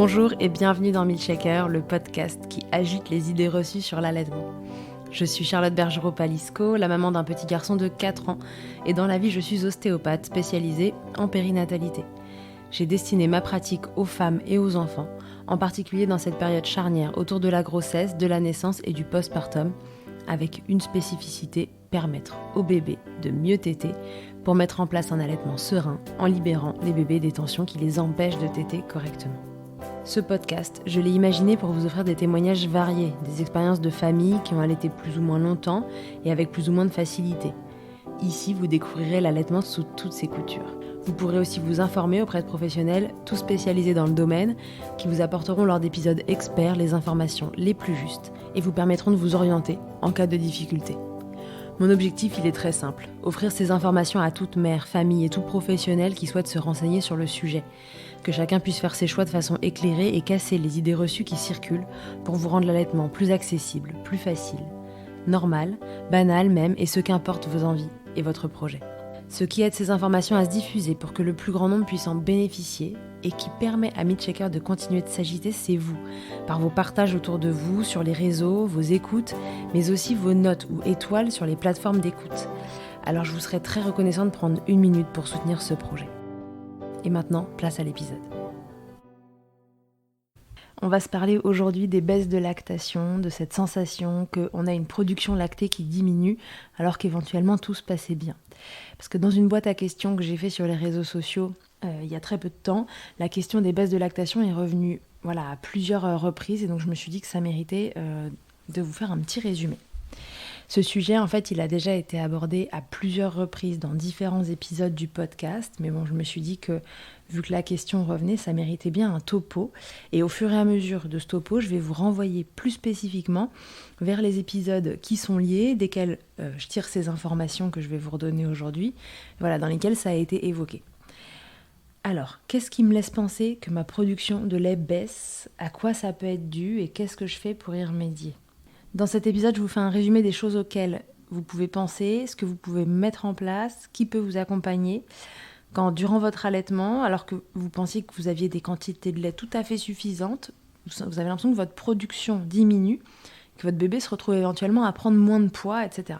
Bonjour et bienvenue dans Milkshaker, le podcast qui agite les idées reçues sur l'allaitement. Je suis Charlotte Bergerot-Palisco, la maman d'un petit garçon de 4 ans, et dans la vie je suis ostéopathe spécialisée en périnatalité. J'ai destiné ma pratique aux femmes et aux enfants, en particulier dans cette période charnière autour de la grossesse, de la naissance et du postpartum, avec une spécificité, permettre aux bébés de mieux téter pour mettre en place un allaitement serein en libérant les bébés des tensions qui les empêchent de téter correctement. Ce podcast, je l'ai imaginé pour vous offrir des témoignages variés, des expériences de familles qui ont allaité plus ou moins longtemps et avec plus ou moins de facilité. Ici, vous découvrirez l'allaitement sous toutes ses coutures. Vous pourrez aussi vous informer auprès de professionnels, tous spécialisés dans le domaine, qui vous apporteront lors d'épisodes experts les informations les plus justes et vous permettront de vous orienter en cas de difficulté. Mon objectif, il est très simple, offrir ces informations à toute mère, famille et tout professionnel qui souhaite se renseigner sur le sujet. Que chacun puisse faire ses choix de façon éclairée et casser les idées reçues qui circulent pour vous rendre l'allaitement plus accessible, plus facile, normal, banal même, et ce qu'importe vos envies et votre projet. Ce qui aide ces informations à se diffuser pour que le plus grand nombre puisse en bénéficier et qui permet à Milkshaker de continuer de s'agiter, c'est vous, par vos partages autour de vous, sur les réseaux, vos écoutes, mais aussi vos notes ou étoiles sur les plateformes d'écoute. Alors je vous serais très reconnaissante de prendre 1 minute pour soutenir ce projet. Et maintenant, place à l'épisode. On va se parler aujourd'hui des baisses de lactation, de cette sensation qu'on a une production lactée qui diminue alors qu'éventuellement tout se passait bien. Parce que dans une boîte à questions que j'ai fait sur les réseaux sociaux il y a très peu de temps, la question des baisses de lactation est revenue à plusieurs reprises et donc je me suis dit que ça méritait de vous faire un petit résumé. Ce sujet, en fait, il a déjà été abordé à plusieurs reprises dans différents épisodes du podcast, mais bon, je me suis dit que, vu que la question revenait, ça méritait bien un topo, et au fur et à mesure de ce topo, je vais vous renvoyer plus spécifiquement vers les épisodes qui sont liés, desquels je tire ces informations que je vais vous redonner aujourd'hui, dans lesquels ça a été évoqué. Alors, qu'est-ce qui me laisse penser que ma production de lait baisse, à quoi ça peut être dû, et qu'est-ce que je fais pour y remédier ? Dans cet épisode, je vous fais un résumé des choses auxquelles vous pouvez penser, ce que vous pouvez mettre en place, qui peut vous accompagner quand, durant votre allaitement, alors que vous pensiez que vous aviez des quantités de lait tout à fait suffisantes, vous avez l'impression que votre production diminue, que votre bébé se retrouve éventuellement à prendre moins de poids, etc.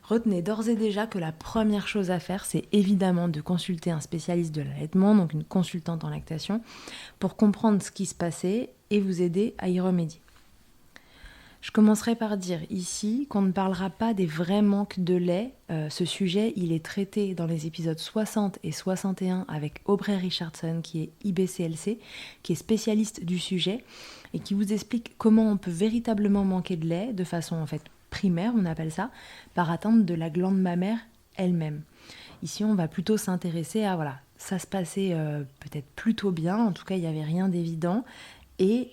Retenez d'ores et déjà que la première chose à faire, c'est évidemment de consulter un spécialiste de l'allaitement, donc une consultante en lactation, pour comprendre ce qui se passait et vous aider à y remédier. Je commencerai par dire ici qu'on ne parlera pas des vrais manques de lait. Ce sujet, il est traité dans les épisodes 60 et 61 avec Aubrey Richardson, qui est IBCLC, qui est spécialiste du sujet et qui vous explique comment on peut véritablement manquer de lait de façon primaire, on appelle ça, par atteinte de la glande mammaire elle-même. Ici, on va plutôt s'intéresser à, ça se passait peut-être plutôt bien, en tout cas, il n'y avait rien d'évident, et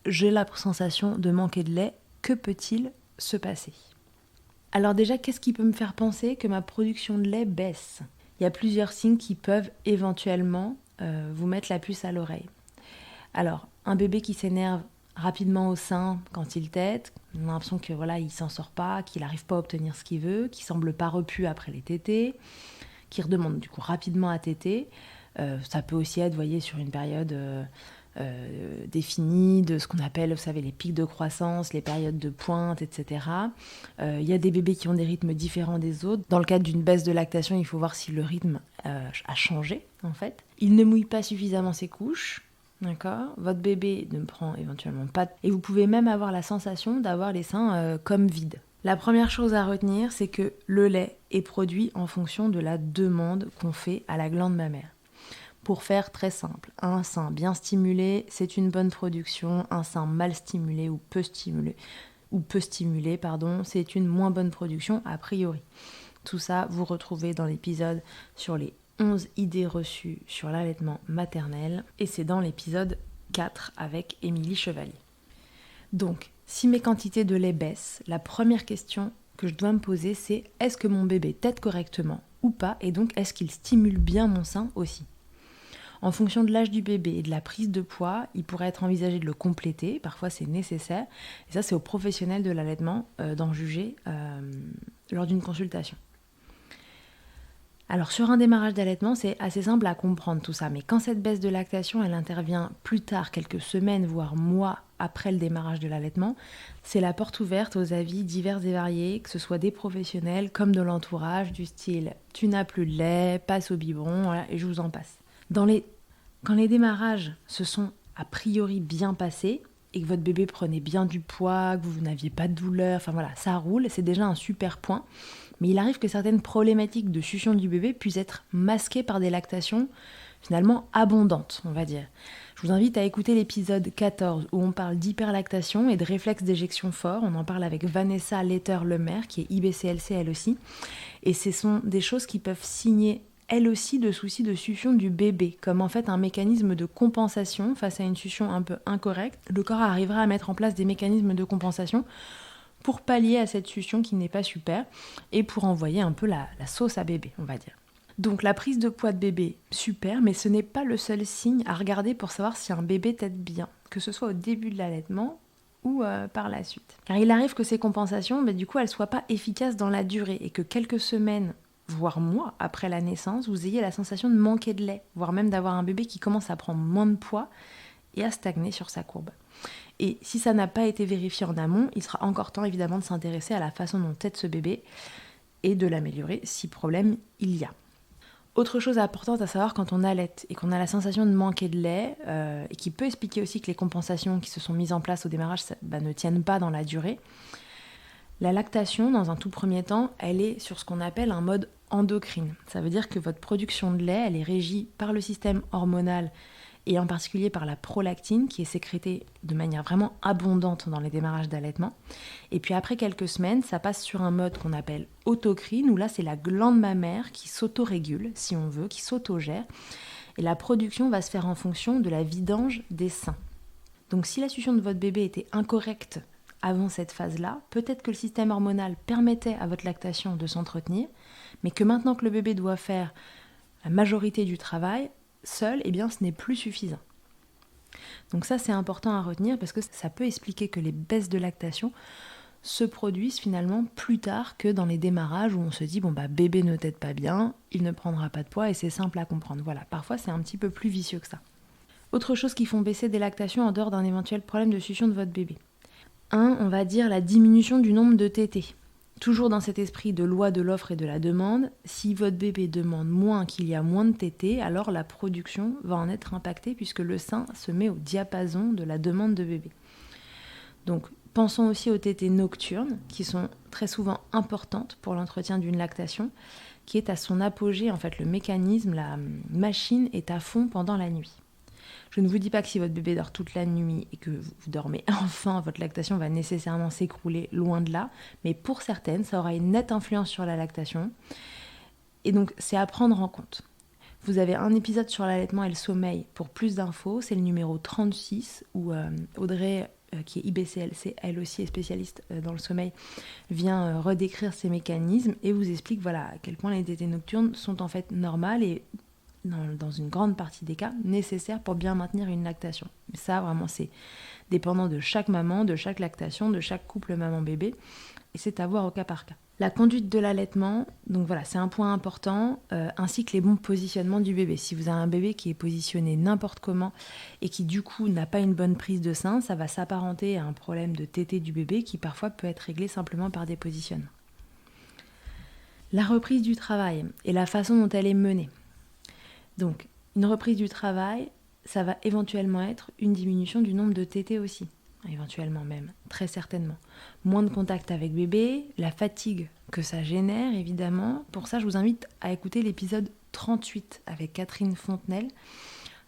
j'ai la sensation de manquer de lait. Que peut-il se passer ? Alors déjà, qu'est-ce qui peut me faire penser que ma production de lait baisse ? Il y a plusieurs signes qui peuvent éventuellement vous mettre la puce à l'oreille. Alors, un bébé qui s'énerve rapidement au sein quand il tète, on a l'impression que il s'en sort pas, qu'il n'arrive pas à obtenir ce qu'il veut, qu'il semble pas repu après les tétés, qui redemande du coup rapidement à téter. Ça peut aussi être, sur une période définie de ce qu'on appelle, les pics de croissance, les périodes de pointe, etc. Il y a des bébés qui ont des rythmes différents des autres. Dans le cadre d'une baisse de lactation, il faut voir si le rythme a changé, en fait. Il ne mouille pas suffisamment ses couches, d'accord ? Votre bébé ne prend éventuellement pas... Et vous pouvez même avoir la sensation d'avoir les seins comme vides. La première chose à retenir, c'est que le lait est produit en fonction de la demande qu'on fait à la glande mammaire. Pour faire très simple, un sein bien stimulé, c'est une bonne production. Un sein mal stimulé ou peu stimulé, c'est une moins bonne production a priori. Tout ça, vous retrouvez dans l'épisode sur les 11 idées reçues sur l'allaitement maternel, et c'est dans l'épisode 4 avec Émilie Chevalier. Donc, si mes quantités de lait baissent, la première question que je dois me poser, c'est est-ce que mon bébé tète correctement ou pas, et donc est-ce qu'il stimule bien mon sein aussi ? En fonction de l'âge du bébé et de la prise de poids, il pourrait être envisagé de le compléter, parfois c'est nécessaire, et ça c'est aux professionnels de l'allaitement d'en juger lors d'une consultation. Alors sur un démarrage d'allaitement, c'est assez simple à comprendre tout ça, mais quand cette baisse de lactation, elle intervient plus tard, quelques semaines, voire mois après le démarrage de l'allaitement, c'est la porte ouverte aux avis divers et variés, que ce soit des professionnels comme de l'entourage, du style « tu n'as plus de lait, passe au biberon », voilà, et je vous en passe. Quand les démarrages se sont a priori bien passés, et que votre bébé prenait bien du poids, que vous n'aviez pas de douleur, enfin voilà, ça roule, c'est déjà un super point. Mais il arrive que certaines problématiques de succion du bébé puissent être masquées par des lactations finalement abondantes, on va dire. Je vous invite à écouter l'épisode 14 où on parle d'hyperlactation et de réflexes d'éjection fort. On en parle avec Vanessa Letter-Lemaire qui est IBCLC elle aussi. Et ce sont des choses qui peuvent signer elle aussi de soucis de succion du bébé, comme en fait un mécanisme de compensation face à une succion un peu incorrecte. Le corps arrivera à mettre en place des mécanismes de compensation pour pallier à cette succion qui n'est pas super et pour envoyer un peu la sauce à bébé, on va dire. Donc la prise de poids de bébé, super, mais ce n'est pas le seul signe à regarder pour savoir si un bébé tète bien, que ce soit au début de l'allaitement ou par la suite. Car il arrive que ces compensations, du coup, elles ne soient pas efficaces dans la durée et que quelques semaines, voire mois après la naissance, vous ayez la sensation de manquer de lait, voire même d'avoir un bébé qui commence à prendre moins de poids et à stagner sur sa courbe. Et si ça n'a pas été vérifié en amont, il sera encore temps évidemment de s'intéresser à la façon dont tète ce bébé et de l'améliorer si problème il y a. Autre chose importante à savoir quand on allaite et qu'on a la sensation de manquer de lait, et qui peut expliquer aussi que les compensations qui se sont mises en place au démarrage ne tiennent pas dans la durée, la lactation, dans un tout premier temps, elle est sur ce qu'on appelle un mode endocrine. Ça veut dire que votre production de lait, elle est régie par le système hormonal et en particulier par la prolactine qui est sécrétée de manière vraiment abondante dans les démarrages d'allaitement. Et puis après quelques semaines, ça passe sur un mode qu'on appelle autocrine, où là c'est la glande mammaire qui s'autorégule, si on veut, qui s'autogère. Et la production va se faire en fonction de la vidange des seins. Donc si la succion de votre bébé était incorrecte avant cette phase-là, peut-être que le système hormonal permettait à votre lactation de s'entretenir, mais que maintenant que le bébé doit faire la majorité du travail, seul, ce n'est plus suffisant. Donc ça, c'est important à retenir parce que ça peut expliquer que les baisses de lactation se produisent finalement plus tard que dans les démarrages où on se dit bébé ne tète pas bien, il ne prendra pas de poids et c'est simple à comprendre. Voilà, parfois c'est un petit peu plus vicieux que ça. Autre chose qui font baisser des lactations en dehors d'un éventuel problème de succion de votre bébé. On va dire la diminution du nombre de tétés. Toujours dans cet esprit de loi de l'offre et de la demande, si votre bébé demande moins, qu'il y a moins de tétés, alors la production va en être impactée puisque le sein se met au diapason de la demande de bébé. Donc pensons aussi aux tétés nocturnes qui sont très souvent importantes pour l'entretien d'une lactation qui est à son apogée. En fait, le mécanisme, la machine est à fond pendant la nuit. Je ne vous dis pas que si votre bébé dort toute la nuit et que vous dormez enfin, votre lactation va nécessairement s'écrouler, loin de là. Mais pour certaines, ça aura une nette influence sur la lactation. Et donc, c'est à prendre en compte. Vous avez un épisode sur l'allaitement et le sommeil pour plus d'infos. C'est le numéro 36 où Audrey, qui est IBCLC, elle aussi est spécialiste dans le sommeil, vient redécrire ces mécanismes et vous explique à quel point les tétées nocturnes sont en fait normales et dans une grande partie des cas, nécessaires pour bien maintenir une lactation. Mais ça, vraiment, c'est dépendant de chaque maman, de chaque lactation, de chaque couple maman-bébé, et c'est à voir au cas par cas. La conduite de l'allaitement, donc voilà, c'est un point important, ainsi que les bons positionnements du bébé. Si vous avez un bébé qui est positionné n'importe comment et qui du coup n'a pas une bonne prise de sein, ça va s'apparenter à un problème de tétée du bébé qui parfois peut être réglé simplement par des positionnements. La reprise du travail et la façon dont elle est menée. Donc, une reprise du travail, ça va éventuellement être une diminution du nombre de tétées aussi. Éventuellement même, très certainement. Moins de contact avec bébé, la fatigue que ça génère, évidemment. Pour ça, je vous invite à écouter l'épisode 38 avec Catherine Fontenelle,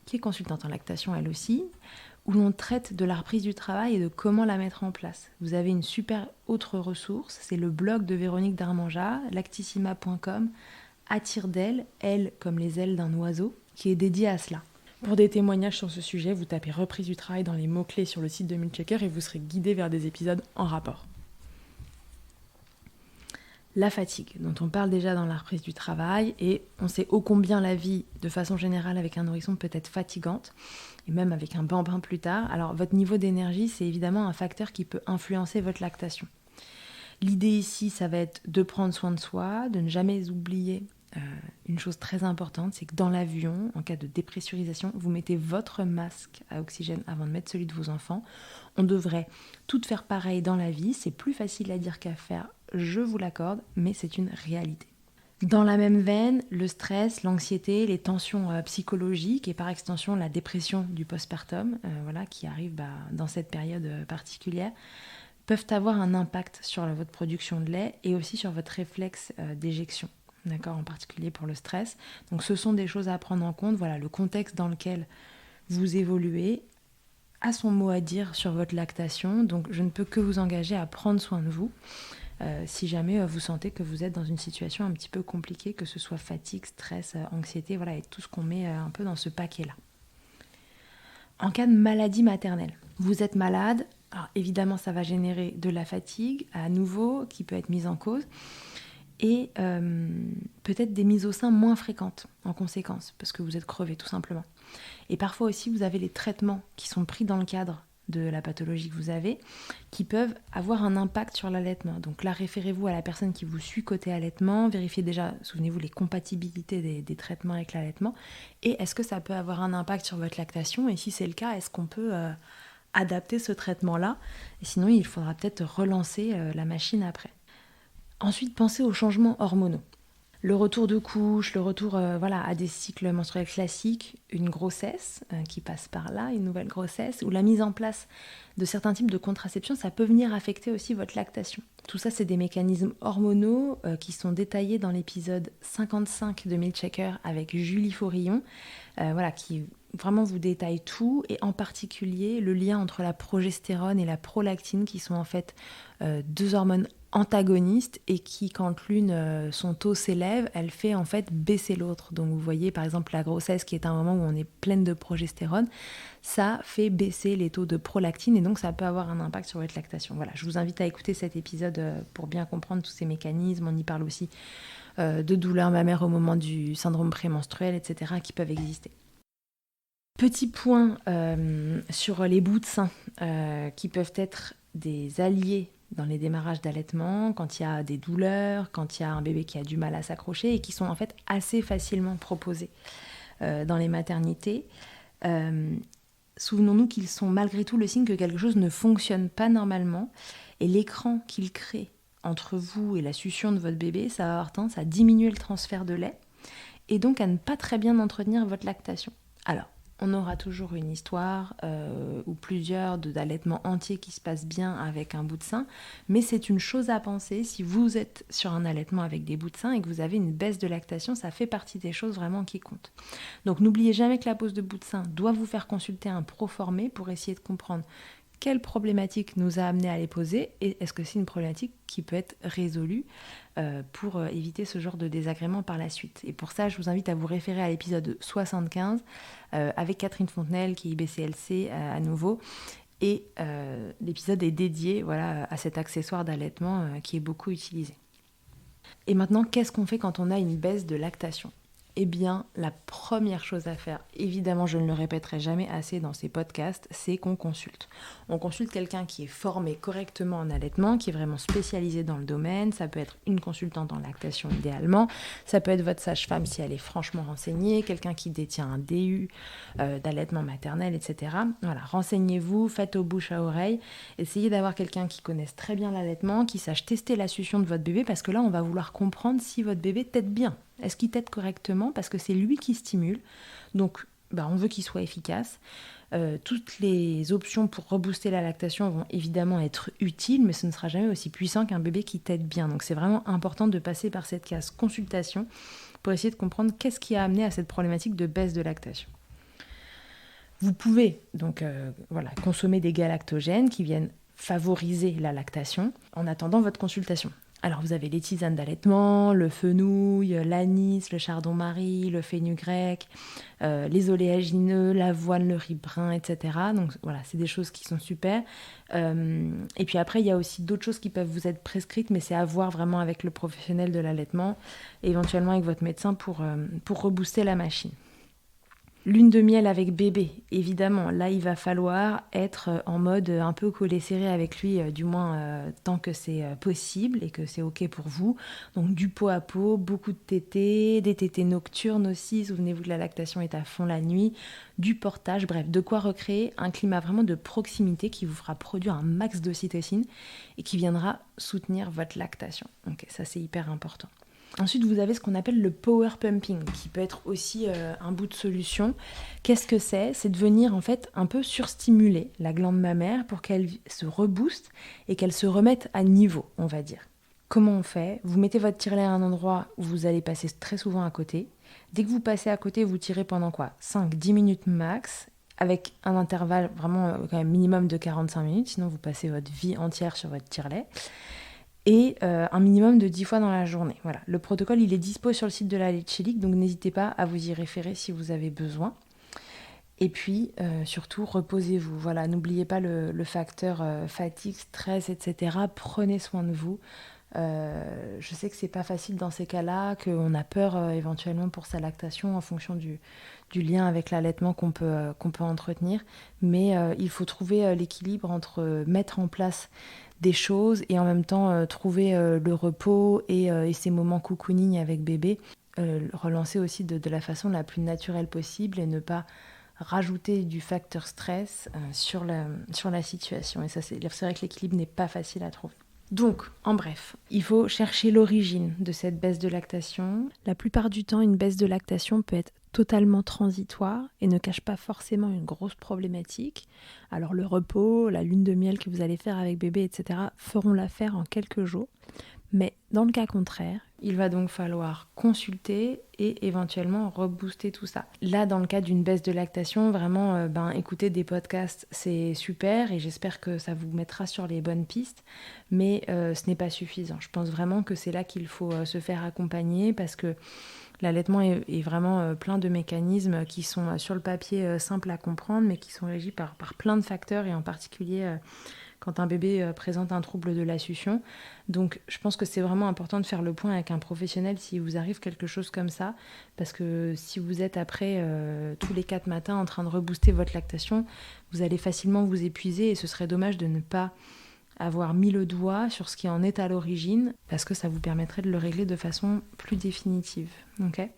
qui est consultante en lactation elle aussi, où l'on traite de la reprise du travail et de comment la mettre en place. Vous avez une super autre ressource, c'est le blog de Véronique Darmanja, lactissima.com, à tire d'aile, elle comme les ailes d'un oiseau, qui est dédié à cela. Pour des témoignages sur ce sujet, vous tapez reprise du travail dans les mots-clés sur le site de Milchecker et vous serez guidé vers des épisodes en rapport. La fatigue, dont on parle déjà dans la reprise du travail, et on sait ô combien la vie, de façon générale, avec un nourrisson peut être fatigante, et même avec un bambin plus tard. Alors votre niveau d'énergie, c'est évidemment un facteur qui peut influencer votre lactation. L'idée ici, ça va être de prendre soin de soi, de ne jamais oublier une chose très importante, c'est que dans l'avion, en cas de dépressurisation, vous mettez votre masque à oxygène avant de mettre celui de vos enfants. On devrait tout faire pareil dans la vie, c'est plus facile à dire qu'à faire, je vous l'accorde, mais c'est une réalité. Dans la même veine, le stress, l'anxiété, les tensions psychologiques et par extension la dépression du postpartum, qui arrive dans cette période particulière, peuvent avoir un impact sur votre production de lait et aussi sur votre réflexe d'éjection. D'accord, en particulier pour le stress. Donc ce sont des choses à prendre en compte. Voilà, le contexte dans lequel vous évoluez a son mot à dire sur votre lactation. Donc je ne peux que vous engager à prendre soin de vous si jamais vous sentez que vous êtes dans une situation un petit peu compliquée, que ce soit fatigue, stress, anxiété, voilà, et tout ce qu'on met un peu dans ce paquet-là. En cas de maladie maternelle, vous êtes malade, alors évidemment ça va générer de la fatigue à nouveau qui peut être mise en cause, et peut-être des mises au sein moins fréquentes en conséquence, parce que vous êtes crevé tout simplement. Et parfois aussi, vous avez les traitements qui sont pris dans le cadre de la pathologie que vous avez, qui peuvent avoir un impact sur l'allaitement. Donc là, référez-vous à la personne qui vous suit côté allaitement, vérifiez déjà, souvenez-vous, les compatibilités des traitements avec l'allaitement, et est-ce que ça peut avoir un impact sur votre lactation, et si c'est le cas, est-ce qu'on peut adapter ce traitement-là, et sinon il faudra peut-être relancer la machine après. Ensuite, pensez aux changements hormonaux. Le retour de couche, le retour à des cycles menstruels classiques, une grossesse qui passe par là, une nouvelle grossesse, ou la mise en place de certains types de contraception, ça peut venir affecter aussi votre lactation. Tout ça, c'est des mécanismes hormonaux qui sont détaillés dans l'épisode 55 de Milkshaker avec Julie Faurillon, qui vraiment vous détaille tout, et en particulier le lien entre la progestérone et la prolactine, qui sont en fait deux hormones antagonistes et qui, quand l'une, son taux s'élève, elle fait en fait baisser l'autre. Donc vous voyez par exemple la grossesse qui est un moment où on est pleine de progestérone, ça fait baisser les taux de prolactine et donc ça peut avoir un impact sur votre lactation. Voilà, je vous invite à écouter cet épisode pour bien comprendre tous ces mécanismes. On y parle aussi de douleurs mammaires au moment du syndrome prémenstruel, etc. qui peuvent exister. Petit point sur les bouts de sein qui peuvent être des alliés dans les démarrages d'allaitement, quand il y a des douleurs, quand il y a un bébé qui a du mal à s'accrocher et qui sont en fait assez facilement proposés dans les maternités. Souvenons-nous qu'ils sont malgré tout le signe que quelque chose ne fonctionne pas normalement et l'écran qu'ils créent entre vous et la succion de votre bébé, ça va avoir tendance à diminuer le transfert de lait et donc à ne pas très bien entretenir votre lactation. Alors, on aura toujours une histoire ou plusieurs d'allaitements entiers qui se passent bien avec un bout de sein, mais c'est une chose à penser si vous êtes sur un allaitement avec des bouts de sein et que vous avez une baisse de lactation, ça fait partie des choses vraiment qui comptent. Donc n'oubliez jamais que la pose de bout de sein doit vous faire consulter un pro formé pour essayer de comprendre quelle problématique nous a amené à les poser et est-ce que c'est une problématique qui peut être résolue pour éviter ce genre de désagrément par la suite. Et pour ça, je vous invite à vous référer à l'épisode 75 avec Catherine Fontenelle qui est IBCLC à nouveau. Et l'épisode est dédié à cet accessoire d'allaitement qui est beaucoup utilisé. Et maintenant, qu'est-ce qu'on fait quand on a une baisse de lactation ? Eh bien, la première chose à faire, évidemment, je ne le répéterai jamais assez dans ces podcasts, c'est qu'on consulte. On consulte quelqu'un qui est formé correctement en allaitement, qui est vraiment spécialisé dans le domaine. Ça peut être une consultante en lactation idéalement. Ça peut être votre sage-femme si elle est franchement renseignée, quelqu'un qui détient un DU d'allaitement maternel, etc. Voilà, renseignez-vous, faites au bouche à oreille. Essayez d'avoir quelqu'un qui connaisse très bien l'allaitement, qui sache tester la succion de votre bébé, parce que là, on va vouloir comprendre si votre bébé tète bien. Est-ce qu'il tète correctement ? Parce que c'est lui qui stimule. Donc, on veut qu'il soit efficace. Toutes les options pour rebooster la lactation vont évidemment être utiles, mais ce ne sera jamais aussi puissant qu'un bébé qui tète bien. Donc, c'est vraiment important de passer par cette case consultation pour essayer de comprendre qu'est-ce qui a amené à cette problématique de baisse de lactation. Vous pouvez donc consommer des galactogènes qui viennent favoriser la lactation en attendant votre consultation. Alors vous avez les tisanes d'allaitement, le fenouil, l'anis, le chardon-marie, le fenugrec, les oléagineux, l'avoine, le riz brun, etc. Donc voilà, c'est des choses qui sont super. Et puis après, il y a aussi d'autres choses qui peuvent vous être prescrites, mais c'est à voir vraiment avec le professionnel de l'allaitement, et éventuellement avec votre médecin pour rebooster la machine. Lune de miel avec bébé, évidemment, là il va falloir être en mode un peu collé serré avec lui, du moins tant que c'est possible et que c'est ok pour vous. Donc du pot à pot, beaucoup de tétés, des tétés nocturnes aussi, souvenez-vous que la lactation est à fond la nuit, du portage, bref, de quoi recréer un climat vraiment de proximité qui vous fera produire un max d'ocytocine et qui viendra soutenir votre lactation. Ok, ça c'est hyper important. Ensuite, vous avez ce qu'on appelle le power pumping, qui peut être aussi un bout de solution. Qu'est-ce que c'est ? C'est de venir en fait un peu surstimuler la glande mammaire pour qu'elle se rebooste et qu'elle se remette à niveau, on va dire. Comment on fait ? Vous mettez votre tire-lait à un endroit où vous allez passer très souvent à côté. Dès que vous passez à côté, vous tirez pendant 5-10 minutes max, avec un intervalle vraiment quand même minimum de 45 minutes, sinon vous passez votre vie entière sur votre tire-lait. Et un minimum de 10 fois dans la journée. Voilà. Le protocole, il est dispo sur le site de la Leche League, donc n'hésitez pas à vous y référer si vous avez besoin. Et puis, surtout, reposez-vous. Voilà, n'oubliez pas le facteur fatigue, stress, etc. Prenez soin de vous. Je sais que c'est pas facile dans ces cas-là, qu'on a peur éventuellement pour sa lactation en fonction du lien avec l'allaitement qu'on peut entretenir. Mais il faut trouver l'équilibre entre mettre en place des choses et en même temps trouver le repos et ces moments cocooning avec bébé, relancer aussi de la façon la plus naturelle possible et ne pas rajouter du facteur stress sur la situation. Et ça, c'est vrai que l'équilibre n'est pas facile à trouver. Donc, en bref, il faut chercher l'origine de cette baisse de lactation. La plupart du temps, une baisse de lactation peut être totalement transitoire et ne cache pas forcément une grosse problématique. Alors le repos, la lune de miel que vous allez faire avec bébé, etc. feront l'affaire en quelques jours. Mais dans le cas contraire, il va donc falloir consulter et éventuellement rebooster tout ça. Là, dans le cas d'une baisse de lactation, vraiment, écouter des podcasts, c'est super et j'espère que ça vous mettra sur les bonnes pistes. Mais ce n'est pas suffisant. Je pense vraiment que c'est là qu'il faut se faire accompagner parce que l'allaitement est vraiment plein de mécanismes qui sont sur le papier simples à comprendre, mais qui sont régis par plein de facteurs et en particulier quand un bébé présente un trouble de la succion. Donc je pense que c'est vraiment important de faire le point avec un professionnel si vous arrive quelque chose comme ça, parce que si vous êtes après tous les 4 matins en train de rebooster votre lactation, vous allez facilement vous épuiser et ce serait dommage de ne pas avoir mis le doigt sur ce qui en est à l'origine, parce que ça vous permettrait de le régler de façon plus définitive. Okay ?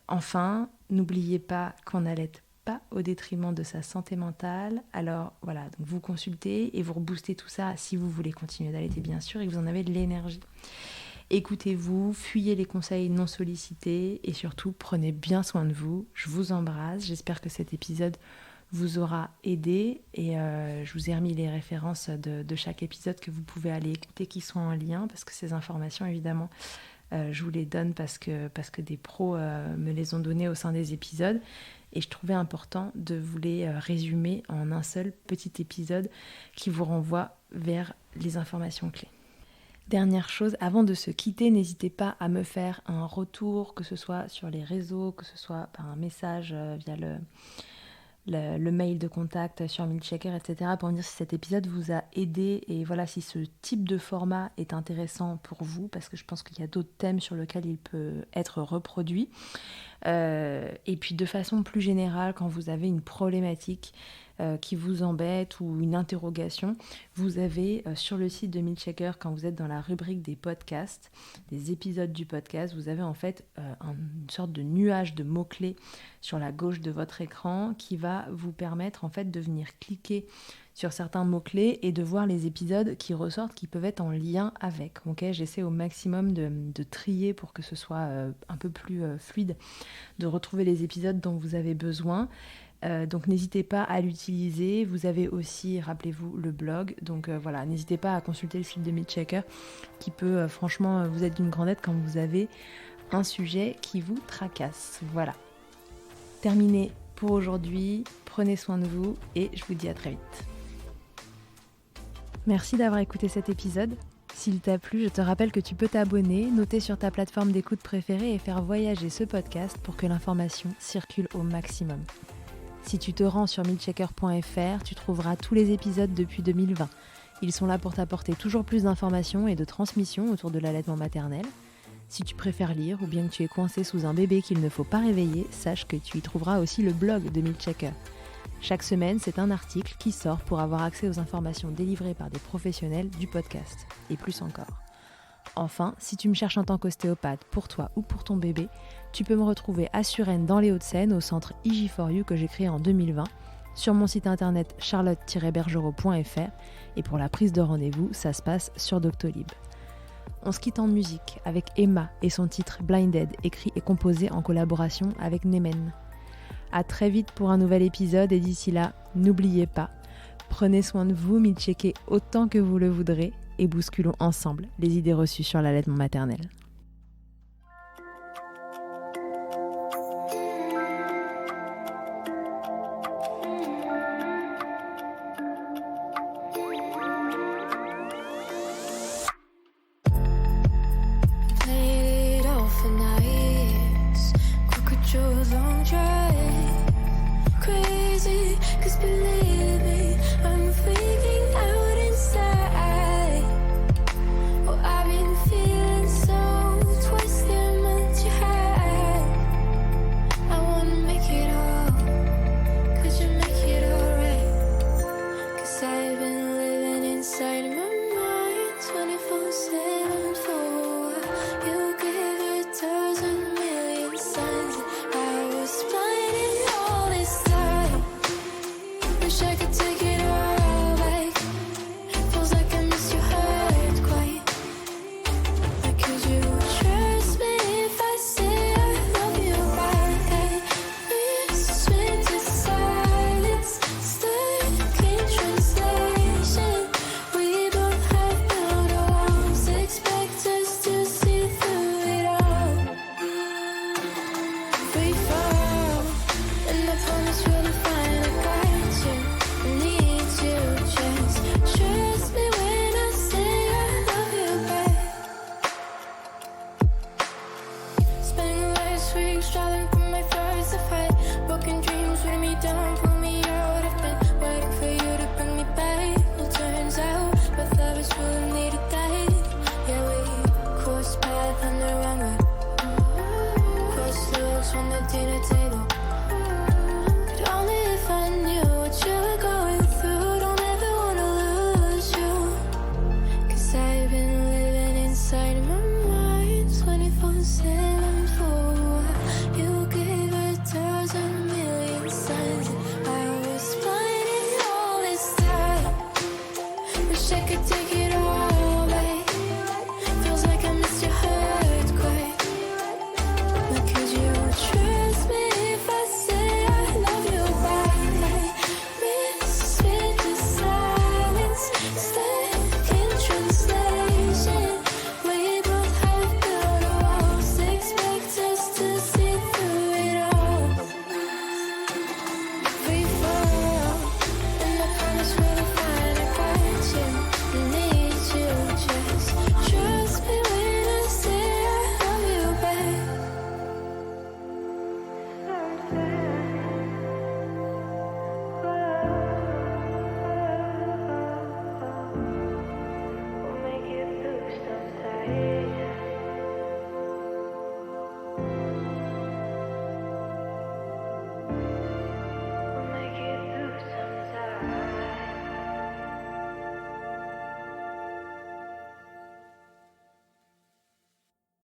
Enfin, n'oubliez pas qu'on n'allait pas au détriment de sa santé mentale. Alors voilà, donc vous consultez et vous reboostez tout ça si vous voulez continuer d'allaiter bien sûr et que vous en avez de l'énergie. Écoutez-vous, fuyez les conseils non sollicités et surtout prenez bien soin de vous. Je vous embrasse, j'espère que cet épisode vous aura aidé et je vous ai remis les références de chaque épisode que vous pouvez aller écouter qui sont en lien parce que ces informations évidemment je vous les donne parce que des pros me les ont données au sein des épisodes et je trouvais important de vous les résumer en un seul petit épisode qui vous renvoie vers les informations clés. Dernière chose, avant de se quitter, n'hésitez pas à me faire un retour, que ce soit sur les réseaux, que ce soit par un message via le mail de contact sur Milkshaker, etc. pour me dire si cet épisode vous a aidé et voilà si ce type de format est intéressant pour vous parce que je pense qu'il y a d'autres thèmes sur lesquels il peut être reproduit. Et puis de façon plus générale, quand vous avez une problématique qui vous embête ou une interrogation, vous avez sur le site de Milkshaker, quand vous êtes dans la rubrique des podcasts, des épisodes du podcast, vous avez en fait une sorte de nuage de mots-clés sur la gauche de votre écran qui va vous permettre en fait de venir cliquer sur certains mots-clés et de voir les épisodes qui ressortent qui peuvent être en lien avec. Okay, j'essaie au maximum de trier pour que ce soit un peu plus fluide, de retrouver les épisodes dont vous avez besoin. Donc n'hésitez pas à l'utiliser. Vous avez aussi, rappelez-vous, le blog. Donc voilà, n'hésitez pas à consulter le site de Milkshaker qui peut franchement vous être d'une grande aide quand vous avez un sujet qui vous tracasse. Voilà. Terminé pour aujourd'hui. Prenez soin de vous et je vous dis à très vite. Merci d'avoir écouté cet épisode. S'il t'a plu, je te rappelle que tu peux t'abonner, noter sur ta plateforme d'écoute préférée et faire voyager ce podcast pour que l'information circule au maximum. Si tu te rends sur milkshaker.fr, tu trouveras tous les épisodes depuis 2020. Ils sont là pour t'apporter toujours plus d'informations et de transmissions autour de l'allaitement maternel. Si tu préfères lire ou bien que tu es coincé sous un bébé qu'il ne faut pas réveiller, sache que tu y trouveras aussi le blog de Milkshaker. Chaque semaine, c'est un article qui sort pour avoir accès aux informations délivrées par des professionnels du podcast, et plus encore. Enfin, si tu me cherches en tant qu'ostéopathe pour toi ou pour ton bébé, tu peux me retrouver à Suresnes dans les Hauts-de-Seine au centre IG4U que j'ai créé en 2020, sur mon site internet charlotte-bergerot.fr, et pour la prise de rendez-vous, ça se passe sur Doctolib. On se quitte en musique avec Emma et son titre Blinded, écrit et composé en collaboration avec Nemen. À très vite pour un nouvel épisode et d'ici là, n'oubliez pas, prenez soin de vous, milkshaker autant que vous le voudrez et bousculons ensemble les idées reçues sur l'allaitement maternel. I've been living inside me.